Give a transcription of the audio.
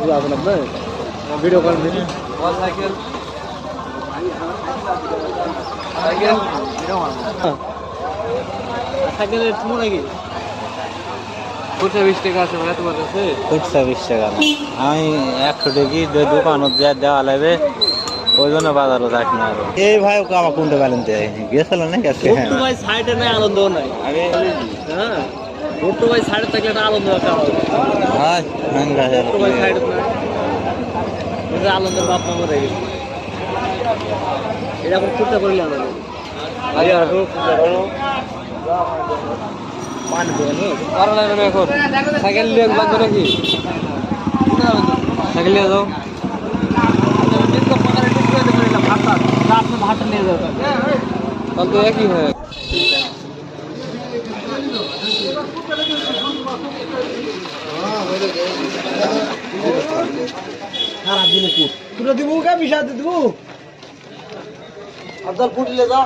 যাবেন আপনার video call দিন সাইকেল সাইকেল সাইকেলের তুমি নাকি ফুটসা 20 টাকা আছে ভাই তোমার কাছে? ফুটসা 20 টাকা না, আমি 100 টাকি দোকানত যা দেওয়া লাগবে ওই জন্য বাজারও থাকি না। আরো এই ভাই ওকে আমার কোনটা ব্যালেন্স গেছিল না গেছে ভোট্টু ভাই সাইডে নাই আনন্দ নাই হ্যাঁ ভোট্টু ভাই সাইডে থাকলে একটা আনন্দ একটা হ্যাঁ ভাঙ্গা ভোট্টু ভাই সাইডে নাই এটা আনন্দের বাপ মা মরে গেছে এটা এখন ফুটটা করলে আনন্দ আগে আসো পানি দেবে না পারা লাগবে না এখন সাইকেল নিয়ে লাগবে নাকি? সাইকেল নিয়ে যাও ভাতটা নিয়ে যাবে তাহলে তো একই হয়। সারা দিনে কুট তুলে দিব কে মিশাতে দিব আব্দুল ফুটলে যা